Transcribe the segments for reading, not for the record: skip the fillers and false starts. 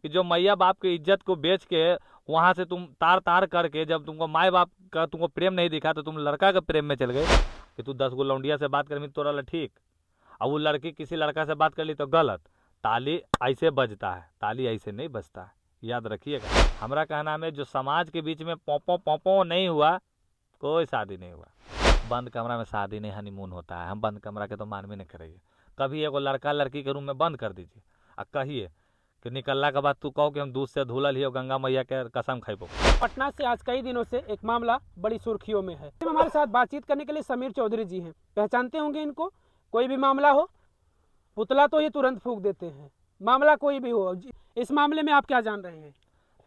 कि जो मैया बाप की इज्जत को बेच के वहां से तुम तार तार करके, जब तुमको माए बाप का तुमको प्रेम नहीं दिखा तो तुम लड़का के प्रेम में चल गए कि तू 10 गो लौंडिया से बात कर तो रहा ठीक, अब वो लड़की किसी लड़का से बात कर ली तो गलत। ताली ऐसे बजता है, ताली ऐसे नहीं बजता है, याद रखिएगा। हमारा कहना है जो समाज के बीच में पोंपो पोंपो नहीं हुआ, कोई शादी नहीं हुआ। बंद कमरा में शादी नहीं हनीमून होता है, हम बंद कमरा के तो मानवे नहीं करेंगे। कभी एगो लड़का लड़की के रूम में बंद कर दीजिए और कहिए कि निकलने के बाद तू कहो कि हम दूध से धुलल ही गंगा मैया के कसम खाइबो। पटना से आज कई दिनों से एक मामला बड़ी सुर्खियों में है। हमारे साथ बातचीत करने के लिए समीर चौधरी जी हैं, पहचानते होंगे इनको। कोई भी मामला हो, पुतला तो ये तुरंत फूंक देते हैं, मामला कोई भी हो। इस मामले में आप क्या जान रहे हैं?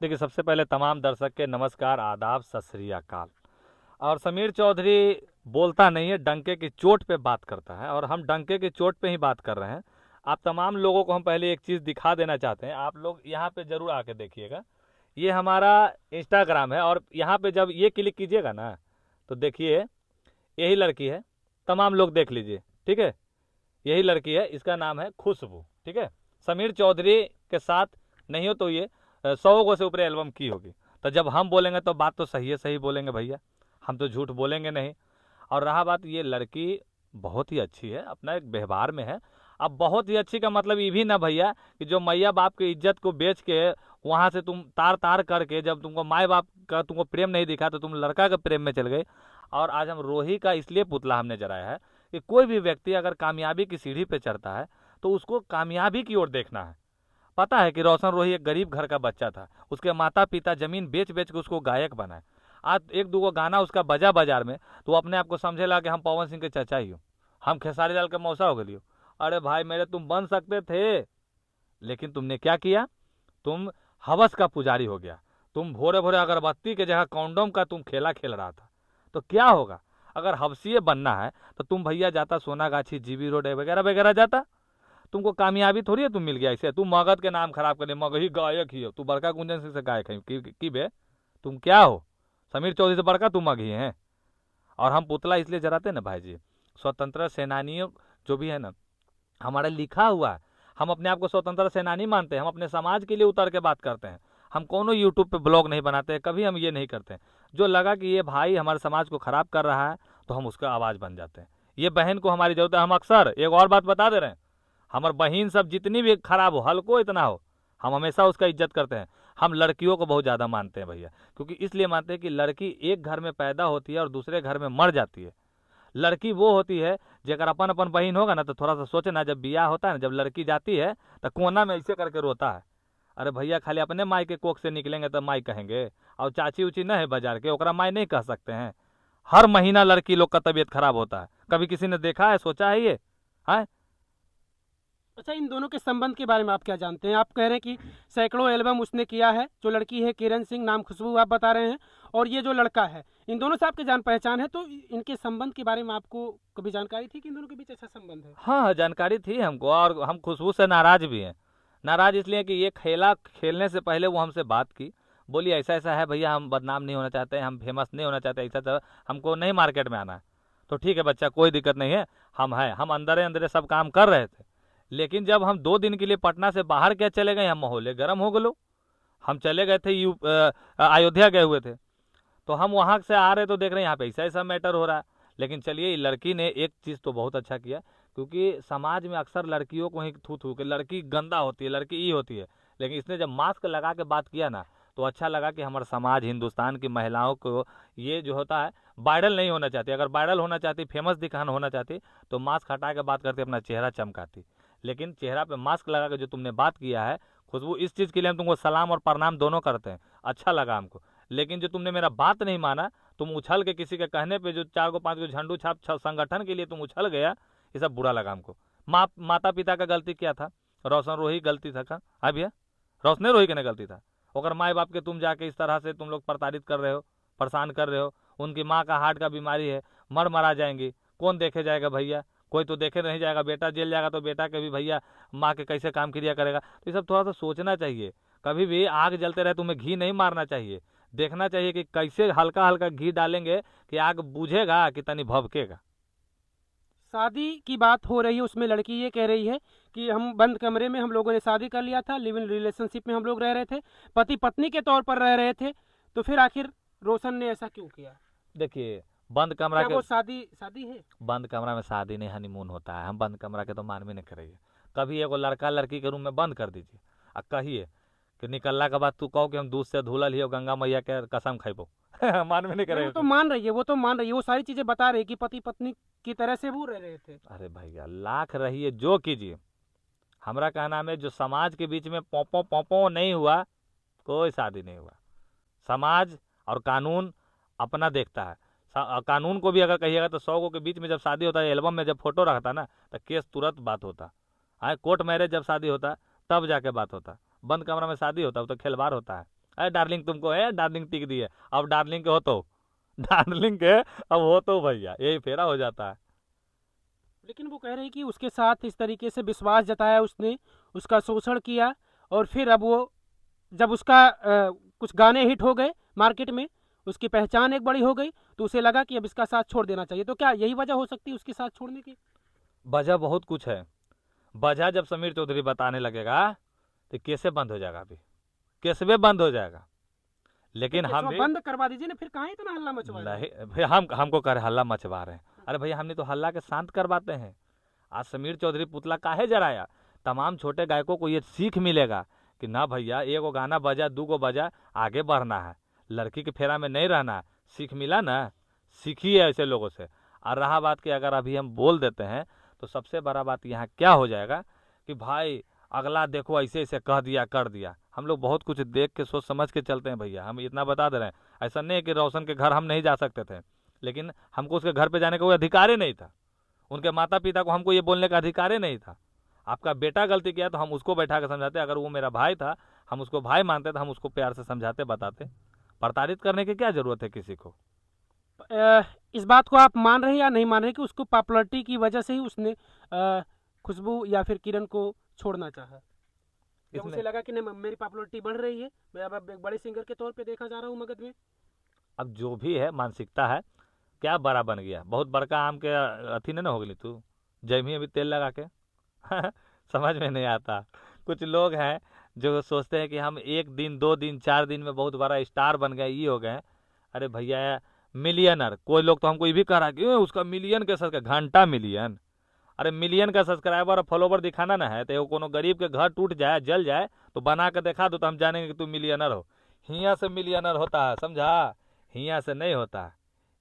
देखिए, सबसे पहले तमाम दर्शक के नमस्कार, आदाब, सत श्री अकाल। और समीर चौधरी बोलता नहीं है, डंके की चोट पे बात करता है और हम डंके की चोट पे ही बात कर रहे हैं। आप तमाम लोगों को हम पहले एक चीज़ दिखा देना चाहते हैं, आप लोग यहाँ पे ज़रूर आके देखिएगा। ये हमारा इंस्टाग्राम है और यहाँ पे जब ये क्लिक कीजिएगा ना तो देखिए यही लड़की है, तमाम लोग देख लीजिए, ठीक है। यही लड़की है, इसका नाम है खुशबू, ठीक है। समीर चौधरी के साथ नहीं हो तो ये 100 गो से ऊपर एल्बम की होगी। तो जब हम बोलेंगे तो बात तो सही है, सही बोलेंगे भैया, हम तो झूठ बोलेंगे नहीं। और रहा बात, ये लड़की बहुत ही अच्छी है, अपना एक व्यवहार में है। अब बहुत ही अच्छी का मतलब ये भी ना भैया कि जो मैया बाप की इज्जत को बेच के वहाँ से तुम तार तार करके, जब तुमको माए बाप का तुमको प्रेम नहीं दिखा तो तुम लड़का के प्रेम में चल गए। और आज हम रोही का इसलिए पुतला हमने जलाया है कि कोई भी व्यक्ति अगर कामयाबी की सीढ़ी पे चढ़ता है तो उसको कामयाबी की ओर देखना है। पता है कि रोशन रोही एक गरीब घर का बच्चा था, उसके माता पिता जमीन बेच बेच के उसको गायक बनाए। आज एक दो गाना उसका बजा बाजार में तो अपने आप को समझे ला कि हम पवन सिंह के चाचा ही हो, हम खेसारी लाल के मौसा हो गए। अरे भाई मेरे, तुम बन सकते थे, लेकिन तुमने क्या किया, तुम हवस का पुजारी हो गया। तुम भोरे भोरे अगरबत्ती के जगह कॉन्डोम का तुम खेला खेल रहा था। तो क्या होगा, अगर हवसीय बनना है तो तुम भैया जाता सोनागाछी, जीबी रोड वगैरह वगैरह जाता। तुमको कामयाबी थोड़ी है, तुम मिल गया ऐसे। तुम मगध के नाम खराब करने, मगही गायक ही हो, तू बड़का गुंजन सिंह से गायक है की बे, तुम क्या हो? समीर चौधरी से बड़का तुम मगही हैं। और हम पुतला इसलिए जलाते हैं ना भाई जी, स्वतंत्र सेनानियों जो भी है ना, हमारा लिखा हुआ है, हम अपने आप को स्वतंत्र सेनानी मानते हैं, हम अपने समाज के लिए उतर के बात करते हैं। हम कोनो यूट्यूब पे ब्लॉग नहीं बनाते हैं, कभी हम ये नहीं करते हैं। जो लगा कि ये भाई हमारे समाज को खराब कर रहा है तो हम उसका आवाज़ बन जाते हैं। ये बहन को हमारी जरूरत है। हम अक्सर एक और बात बता दे रहे हैं, हमारे बहन सब जितनी भी खराब हो, हल्को इतना हो, हम हमेशा उसका इज्जत करते हैं। हम लड़कियों को बहुत ज़्यादा मानते हैं भैया, क्योंकि इसलिए मानते हैं कि लड़की एक घर में पैदा होती है और दूसरे घर में मर जाती है। लड़की वो होती है जेकर अपन अपन बहन होगा ना तो थोड़ा सा सोचे ना, जब बियाह होता है ना, जब लड़की जाती है तो कोना में ऐसे करके रोता है। अरे भैया, खाली अपने माई के कोख से निकलेंगे तो माई कहेंगे, और चाची उची न है बाजार के, ओकरा माई नहीं कह सकते हैं। हर महीना लड़की लोग का तबीयत खराब होता है। कभी किसी ने देखा है, सोचा है ये? है? अच्छा, इन दोनों के संबंध के बारे में आप क्या जानते हैं? आप कह रहे हैं कि सैकड़ों एल्बम उसने किया है, जो लड़की है किरण सिंह, नाम खुशबू आप बता रहे हैं, और ये जो लड़का है, इन दोनों से आपके जान पहचान है। तो इनके संबंध के बारे में आपको कभी जानकारी थी कि इन दोनों के बीच ऐसा संबंध है? हाँ, जानकारी थी हमको, और हम खुशबू से नाराज भी हैं। नाराज इसलिए कि ये खेला खेलने से पहले वो हमसे बात की, बोली ऐसा ऐसा है भैया, हम बदनाम नहीं होना चाहते, हम फेमस नहीं होना चाहते, ऐसा तो हमको नहीं मार्केट में आना है। तो ठीक है बच्चा, कोई दिक्कत नहीं है, हम हैं, हम अंदर अंदर सब काम कर रहे थे। लेकिन जब हम 2 दिन के लिए पटना से बाहर क्या चले गए, हम माहौल गर्म हो गलो। हम चले गए थे अयोध्या गए हुए थे, तो हम वहाँ से आ रहे तो देख रहे हैं यहाँ पे ऐसा ऐसा मैटर हो रहा है। लेकिन चलिए, लड़की ने एक चीज़ तो बहुत अच्छा किया, क्योंकि समाज में अक्सर लड़कियों को ही थू थू के लड़की गंदा होती है, लड़की ई होती है। लेकिन इसने जब मास्क लगा के बात किया ना तो अच्छा लगा कि हमारा समाज, हिंदुस्तान की महिलाओं को ये जो होता है वायरल नहीं होना चाहती। अगर वायरल होना चाहती, फेमस दिखाना होना चाहती तो मास्क हटा के बात करती, अपना चेहरा चमकाती। लेकिन चेहरा पे मास्क लगा के जो तुमने बात किया है खुशबू, इस चीज़ के लिए हम तुमको सलाम और प्रणाम दोनों करते हैं, अच्छा लगा हमको। लेकिन जो तुमने मेरा बात नहीं माना, तुम उछल के किसी के कहने पे जो 4 गो 5 गो झंडू छाप संगठन के लिए तुम उछल गया, ये सब बुरा लगा हमको। माता पिता का गलती क्या था? रोशन रोही गलती था का? हाँ भैया, रोशने रोही के ना गलती था। अगर माए बाप के तुम जाके इस तरह से तुम लोग प्रताड़ित कर रहे हो, परेशान कर रहे हो, उनकी माँ का हार्ट का बीमारी है, मरा जाएंगी, कौन देखे जाएगा भैया? कोई तो देखे नहीं जाएगा। बेटा जेल जाएगा तो बेटा के भी भैया माँ के कैसे काम क्रिया करेगा? तो ये सब थोड़ा सा सोचना चाहिए। कभी भी आग जलते रहे तुम्हें घी नहीं मारना चाहिए, देखना चाहिए कि कैसे हल्का हल्का घी डालेंगे कि आग बुझेगा कि तनी भभकेगा। शादी की बात हो रही है, उसमें लड़की ये कह रही है कि हम बंद कमरे में हम लोगों ने शादी कर लिया था, लिव इन रिलेशनशिप में हम लोग रह रहे थे, पति पत्नी के तौर पर रह रहे थे, तो फिर आखिर रोशन ने ऐसा क्यों किया? देखिए, बंद कमरा क्या के वो शादी शादी है? बंद कमरा में शादी नहीं, हनीमून होता है। हम बंद कमरा के तो मानबे नहीं करिए। कभी एगो लड़का लड़की के रूम में बंद कर दीजिए आ कहिए कि निकलला के बाद तू कहो कि हम दूध से धुलल हियो, गंगा मैया के कसम खैबो। मानबे नहीं नहीं, करेगा। वो तो मान रही है, वो तो मान रही है, वो सारी चीजें बता रही है कि पति पत्नी की तरह से वो रह रहे थे। अरे भैया, लाख रहिए जो कीजिए, हमरा कहना में जो समाज के बीच में पोपो पोपो नहीं हुआ, कोई शादी नहीं हुआ। समाज और कानून अपना देखता है। कानून को भी अगर कहिएगा तो 100 के बीच में जब शादी होता है, एल्बम में जब फोटो रखता ना, तो केस तुरंत बात होता है। कोर्ट मैरिज जब शादी होता तब जाके बात होता। बंद कमरा में शादी होता तो खिलवाड़ होता है। अरे डार्लिंग तुमको है, डार्लिंग टिक दी है, अब डार्लिंग के हो तो डार्लिंग के अब हो तो भैया, यही फेरा हो जाता है। लेकिन वो कह रही कि उसके साथ इस तरीके से विश्वास जताया उसने, उसका शोषण किया, और फिर अब वो जब उसका कुछ गाने हिट हो गए मार्केट में, उसकी पहचान एक बड़ी हो गई, तो उसे लगा कि अब इसका साथ छोड़ देना चाहिए। तो क्या यही वजह हो सकती है उसके साथ छोड़ने की? वजह बहुत कुछ है। वजह जब समीर चौधरी बताने लगेगा तो कैसे बंद हो जाएगा, अभी केसवे बंद हो जाएगा। लेकिन तो हम केसवा भी बंद करवा दीजिए ना, फिर कहाँ इतना हल्ला मचवा रहे हैं? नहीं भैया, हमको कर हल्ला मचवा रहे हैं। अरे भैया, हमने तो हल्ला के शांत करवाते हैं। आज समीर चौधरी पुतला काहे जराया? तमाम छोटे गायकों को ये सीख मिलेगा कि ना भैया, एगो गाना बजा, 2 गो बजा, आगे बढ़ना है, लड़की के फेरा में नहीं रहना है। सीख मिला ना, सीखिए ऐसे लोगों से। और रहा बात कि अगर अभी हम बोल देते हैं तो सबसे बड़ा बात यहाँ क्या हो जाएगा कि भाई अगला देखो ऐसे ऐसे कह दिया कर दिया। हम लोग बहुत कुछ देख के सोच समझ के चलते हैं भैया। हम इतना बता दे रहे हैं, ऐसा नहीं है कि रोशन के घर हम नहीं जा सकते थे, लेकिन हमको उसके घर पे जाने का कोई अधिकार ही नहीं था। उनके माता पिता को हमको ये बोलने का अधिकार ही नहीं था। आपका बेटा गलती किया तो हम उसको बैठा कर समझाते। अगर वो मेरा भाई था, हम उसको भाई मानते, तो हम उसको प्यार से समझाते, बताते। प्रताड़ित करने की क्या जरूरत है किसी को? इस बात को आप मान रहे हैं या नहीं मान रहे कि उसको पॉपुलरिटी की वजह से ही उसने खुशबू या फिर किरण को छोड़ना चाहा? जब इसमें उसे लगा कि नहीं, मेरी पॉपुलरिटी बढ़ रही है, मैं अब एक बड़े सिंगर के तौर पे देखा जा रहा हूँ मगध में। अब जो भी है मानसिकता है, क्या बड़ा बन गया, बहुत बड़का आम के अथी नहीं ना हो गई तू, जमी अभी तेल लगा के। समझ में नहीं आता। कुछ लोग हैं जो सोचते हैं कि हम 1 दिन 2 दिन 4 दिन में बहुत बड़ा स्टार बन गए, ये हो गए। अरे भैया, मिलियनर, कोई लोग तो हमको ये भी कह रहा है कि उसका मिलियन के सब्सक्राइबर, घंटा मिलियन। अरे मिलियन का सब्सक्राइबर और फॉलोवर दिखाना ना है तो कोनो गरीब के घर टूट जाए, जल जाए, तो बना के दिखा दो तो हम जानेंगे कि तू मिलियनर हो। हियाँ से मिलियनर होता है, समझा? हियाँ से नहीं होता।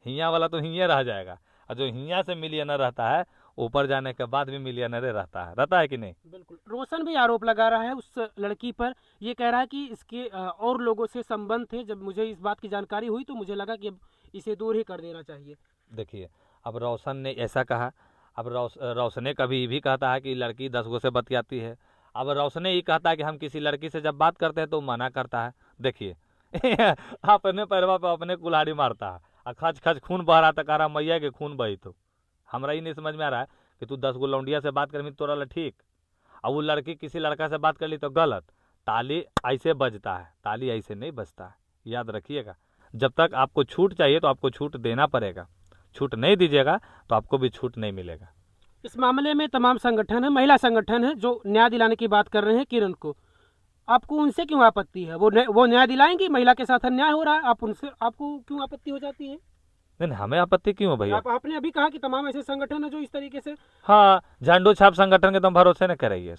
हियाँ वाला तो हियाँ रह जाएगा, और जो हियाँ से मिलियनर रहता है, ऊपर जाने के बाद भी मिलियनर रहता है कि नहीं? बिल्कुल। रोशन भी आरोप लगा रहा है उस लड़की पर, ये कह रहा है कि इसके और लोगों से संबंध थे। जब मुझे इस बात की जानकारी हुई तो मुझे लगा कि अब इसे दूर ही कर देना चाहिए। देखिए, अब रोशन ने ऐसा कहा, अब रोशने कभी भी कहता है कि लड़की 10 गो से बतियाती है। अब रोशने ही कहता है कि हम किसी लड़की से जब बात करते हैं तो मना करता है। देखिए, अपने पैरवा पे अपने कुल्हाड़ी मारता है, और खच खच खून बह रहा था, कह रहा मैया के खून बही। तो हमरा ही नहीं समझ में आ रहा है कि तू 10 गो लौंडिया से बात करमी तोरा ला ठीक, और वो लड़की किसी लड़का से बात कर ली तो गलत। ताली ऐसे बजता है, ताली ऐसे नहीं बजता है, याद रखिएगा। जब तक आपको छूट चाहिए तो आपको छूट देना पड़ेगा, छूट नहीं दीजिएगा तो आपको भी छूट नहीं मिलेगा। इस मामले में तमाम संगठन है, महिला संगठन है, जो न्याय दिलाने की बात कर रहे हैं किरण को। आपको उनसे क्यों आपत्ति है? वो न्याय दिलाएंगी, महिला के साथ अन्याय हो रहा है, आप उनसे, आपको क्यों आपत्ति हो जाती है? नहीं, हमें आपत्ति क्यों भैया? आपने अभी कहा कि तमाम ऐसे संगठन है जो इस तरीके से। हाँ, झंडू छाप संगठन के तुम भरोसे न कराइए।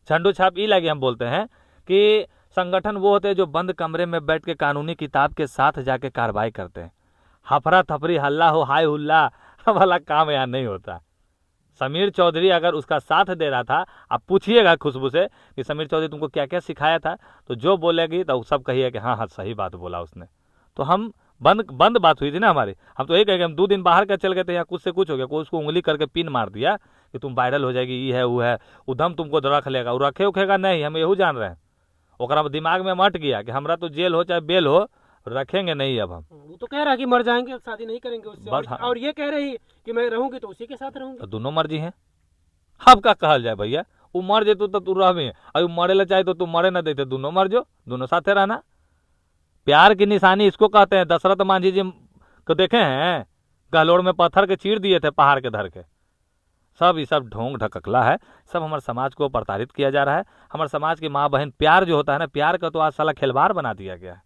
झंडू छाप ई लगे हम बोलते हैं कि संगठन वो होते हैं जो बंद कमरे में बैठ के कानूनी किताब के साथ जाके कार्रवाई करते हैं। हफरा थफरी, हल्ला हो, हाय हुल्ला वाला काम यहाँ नहीं होता। समीर चौधरी अगर उसका साथ दे रहा था, आप पूछिएगा खुशबू से कि समीर चौधरी तुमको क्या क्या सिखाया था, तो जो बोलेगी तो सब कहिए कि हाँ हाँ सही बात बोला उसने। तो हम बंद बात हुई थी ना हमारी। हम तो ये कहे कि हम 2 दिन बाहर का चल गए थे, यहाँ कुछ से कुछ हो गया, कोई उसको उंगली करके पिन मार दिया कि तुम वायरल हो जाएगी, ये है वो है, उधम तुमको रख लेगा। वो रखे उखेगा नहीं, हम यहू जान रहे हैं। ओकरा दिमाग में मट गया कि हमरा तो जेल हो चाहे बेल हो, रखेंगे नहीं अब हम। वो तो कह रहा है कि मर जाएंगे, शादी नहीं करेंगे उससे, बस हाँ। और ये कह रही कि मैं रहूंगी तो उसी के साथ रहूंगी। तो दोनों मर्जी है, अब का कहल जाए भैया। वो मर जेतु तो तू रहबी, अभी मरे ला चाहे तो तू मरे न देते, दोनों मर जो, दोनों साथे रहना। प्यार की निशानी इसको कहते हैं। दशरथ मांझी जी को देखे हैं, गहलोड़ में पत्थर के चीर दिए थे पहाड़ के धर के। सब ये सब ढोंग ढककला है, सब हमारे समाज को प्रताड़ित किया जा रहा है। हमारे समाज की माँ बहन प्यार जो होता है ना, प्यार का तो आज साला खिलवाड़ बना दिया गया है।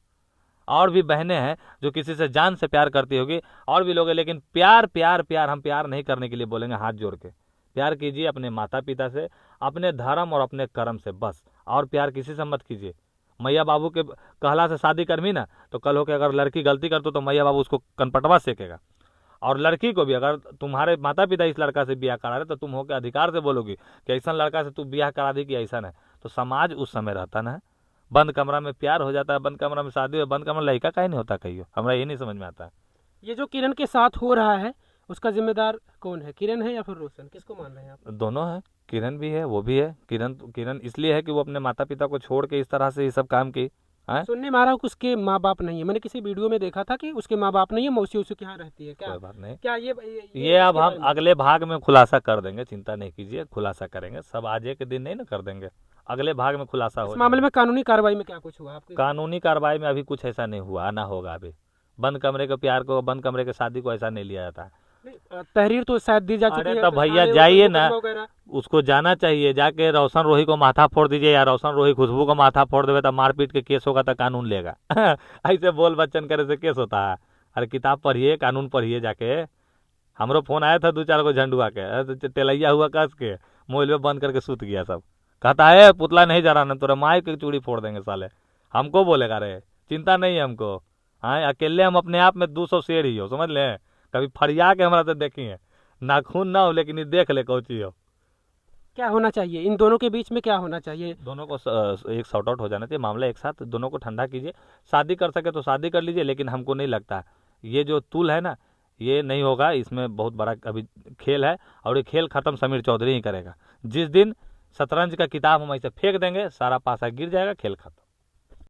और भी बहनें हैं जो किसी से जान से प्यार करती होगी, और भी लोग हैं, लेकिन प्यार प्यार प्यार हम प्यार नहीं करने के लिए बोलेंगे हाथ जोड़ के। प्यार कीजिए अपने माता पिता से, अपने धर्म और अपने कर्म से बस, और प्यार किसी से मत कीजिए। मैया बाबू के कहला से शादी करमी ना, तो कल हो के अगर लड़की गलती कर तो मैया बाबू उसको कनपटवा सेकेगा। और लड़की को भी अगर तुम्हारे माता पिता इस लड़का से ब्याह करा रहे तो तुम होकर अधिकार से बोलोगी कि ऐसा लड़का से तू ब्याह करा दी कि ऐसा है, तो समाज उस समय रहता ना। बंद कमरा में प्यार हो जाता है, बंद कमरा में शादी हो, बंद कमरा में लड़का काहे नहीं होता कहियो, हमरा ये नहीं समझ में आता है। ये जो किरण के साथ हो रहा है उसका जिम्मेदार कौन है, किरण है या फिर रोशन, किसको मान रहे हैं आप? दोनों है, किरण भी है वो भी है। किरण इसलिए है कि वो अपने माता पिता को छोड़ के इस तरह से ये सब काम की है। सुनने में आ रहा है कि उसके माँ बाप नहीं है, मैंने किसी वीडियो में देखा था कि उसके माँ बाप नहीं है, मौसी उसी के यहाँ रहती है, क्या कोई बात नहीं, क्या ये अब इसके हम बारे में? अगले भाग में खुलासा कर देंगे, चिंता नहीं कीजिए, खुलासा करेंगे सब, आज एक दिन नहीं ना कर देंगे, अगले भाग में खुलासा हो इस मामले जाएगा। में कानूनी कार्रवाई में क्या कुछ हुआ आपके? कानूनी कार्रवाई में अभी कुछ ऐसा नहीं हुआ, ना होगा अभी। बंद कमरे के प्यार को, बंद कमरे के शादी को ऐसा नहीं लिया जाता है। तहरीर तो शायद दी जा चुकी अरे है, तो तो भैया थाने जाइए वगैरह, ना, मुकदमा वगैरह। उसको जाना चाहिए, जाके रोशन रोही को माथा फोड़ दीजिए, या रोशन रोही खुशबू को माथा फोड़ देवे तो मारपीट के केस होगा तो कानून लेगा। ऐसे बोल बच्चन करे से केस होता है। अरे किताब पढ़िए, कानून पढ़िए जाके। हमरो फोन आया था 2-4 को झंडुआ के, अरे तो तेलैया हुआ कस के मोबाइल में बंद करके सूत गया सब। कहता है पुतला नहीं जा रहा ना, तोरा माई की चूड़ी फोड़ देंगे साले। हमको बोलेगा रे, चिंता नहीं है हमको। हाँ, अकेले हम अपने आप में 200 शेर ही हो, समझ ले। कभी फरिया के हमारा तो देखिए, नाखून ना हो लेकिन ये देख ले कौची हो। क्या होना चाहिए इन दोनों के बीच में, क्या होना चाहिए? दोनों को एक सॉर्ट आउट हो जाना चाहिए मामला एक साथ, दोनों को ठंडा कीजिए। शादी कर सके तो शादी कर लीजिए, लेकिन हमको नहीं लगता ये जो तुल है ना, ये नहीं होगा। इसमें बहुत बड़ा अभी खेल है, और ये खेल खत्म समीर चौधरी ही करेगा। जिस दिन शतरंज का किताब हम ऐसे फेंक देंगे, सारा पासा गिर जाएगा, खेल खत्म।